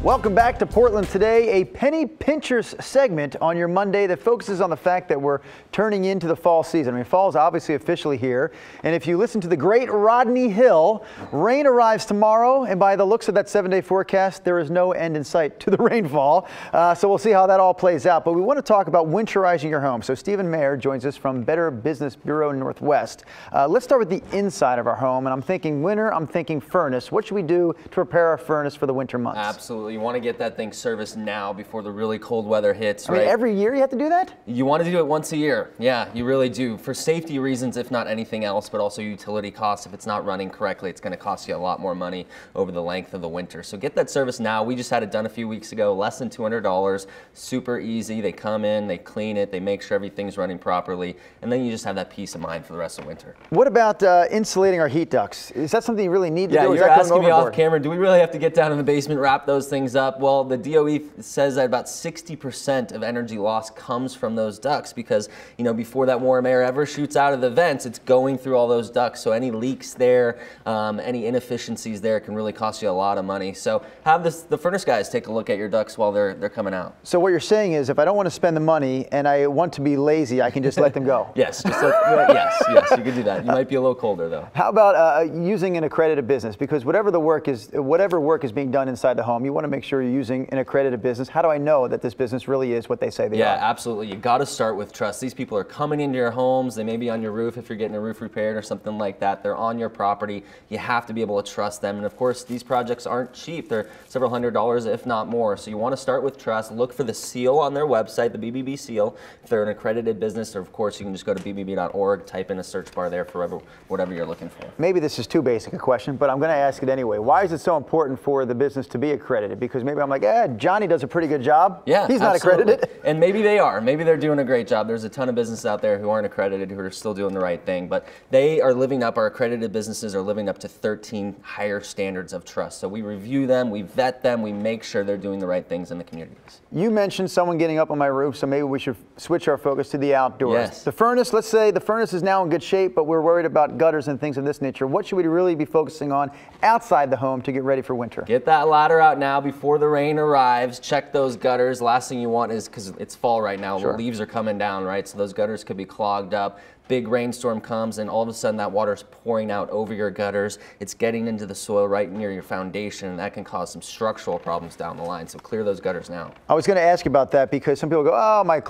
Welcome back to Portland Today, a penny pinchers segment on your Monday that focuses on the fact that we're turning into the fall season. I mean, fall is obviously officially here, and if you listen to the great Rodney Hill, rain arrives tomorrow, and by the looks of that 7-day forecast, there is no end in sight to the rainfall. So we'll see how that all plays out. But we want to talk about winterizing your home. So Stephen Mayer joins us from Better Business Bureau Northwest. Let's start with the inside of our home, and I'm thinking winter, I'm thinking furnace. What should we do to prepare our furnace for the winter months? Absolutely. You want to get that thing serviced now before the really cold weather hits, right? I mean, every year you have to do that? You want to do it once a year. Yeah, you really do. For safety reasons, if not anything else, but also utility costs. If it's not running correctly, it's going to cost you a lot more money over the length of the winter. So get that service now. We just had it done a few weeks ago, less than $200. Super easy. They come in, they clean it, they make sure everything's running properly, and then you just have that peace of mind for the rest of winter. What about insulating our heat ducts? Is that something you really need to do? Yeah, you're asking me off camera, do we really have to get down in the basement, wrap those things up? Well, the DOE says that about 60% of energy loss comes from those ducts because, you know, before that warm air ever shoots out of the vents, it's going through all those ducts. So any leaks there, any inefficiencies there can really cost you a lot of money. So have the furnace guys take a look at your ducts while they're coming out. So what you're saying is if I don't want to spend the money and I want to be lazy, I can just let them go. Yes, yes, you can do that. You might be a little colder though. How about using an accredited business? Because whatever work is being done inside the home, you want to make sure you're using an accredited business. How do I know that this business really is what they say they are? Yeah, absolutely. You got to start with trust. These people are coming into your homes. They may be on your roof if you're getting a roof repaired or something like that. They're on your property. You have to be able to trust them. And of course, these projects aren't cheap. They're several $100s, if not more. So you want to start with trust. Look for the seal on their website, the BBB seal. If they're an accredited business, or of course, you can just go to bbb.org, type in a search bar there for whatever you're looking for. Maybe this is too basic a question, but I'm going to ask it anyway. Why is it so important for the business to be accredited? Because maybe I'm like, Johnny does a pretty good job. Yeah, he's not accredited. And maybe they are. Maybe they're doing a great job. There's a ton of businesses out there who aren't accredited who are still doing the right thing, but they are living up, our accredited businesses are living up to 13 higher standards of trust. So we review them, we vet them, we make sure they're doing the right things in the communities. You mentioned someone getting up on my roof, so maybe we should switch our focus to the outdoors. Yes. The furnace, let's say the furnace is now in good shape, but we're worried about gutters and things of this nature. What should we really be focusing on outside the home to get ready for winter? Get that ladder out now before the rain arrives. Check those gutters. Last thing you want is, because it's fall right now, the leaves are coming down, right? So those gutters could be clogged up. Big rainstorm comes and all of a sudden that water is pouring out over your gutters. It's getting into the soil right near your foundation, and that can cause some structural problems down the line. So clear those gutters now. I was going to ask you about that because some people go, oh, my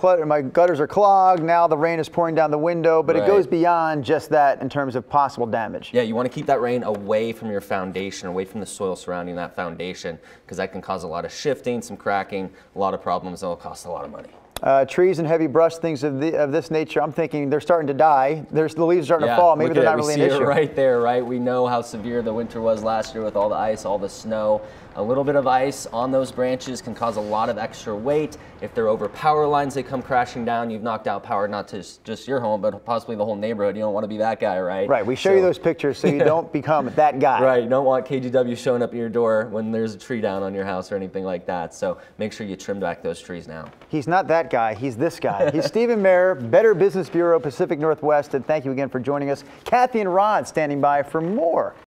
gutters are clogged. Now the rain is pouring down the window, but it goes beyond just that in terms of possible damage. Yeah, you want to keep that rain away from your foundation, away from the soil surrounding that foundation, because that can cause a lot of shifting, some cracking, a lot of problems, and it'll cost a lot of money. Trees and heavy brush, things of this nature, I'm thinking they're starting to die. The leaves are starting to fall. Maybe they're not really an issue. We see it right there, right? We know how severe the winter was last year with all the ice, all the snow. A little bit of ice on those branches can cause a lot of extra weight. If they're over power lines, they come crashing down. You've knocked out power, not to just your home, but possibly the whole neighborhood. You don't want to be that guy, right? Right. We show you those pictures so you don't become that guy. Right. You don't want KGW showing up at your door when there's a tree down on your house or anything like that. So make sure you trim back those trees now. He's not that guy. He's this guy. He's Stephen Mayer, Better Business Bureau, Pacific Northwest, and thank you again for joining us. Kathy and Rod standing by for more.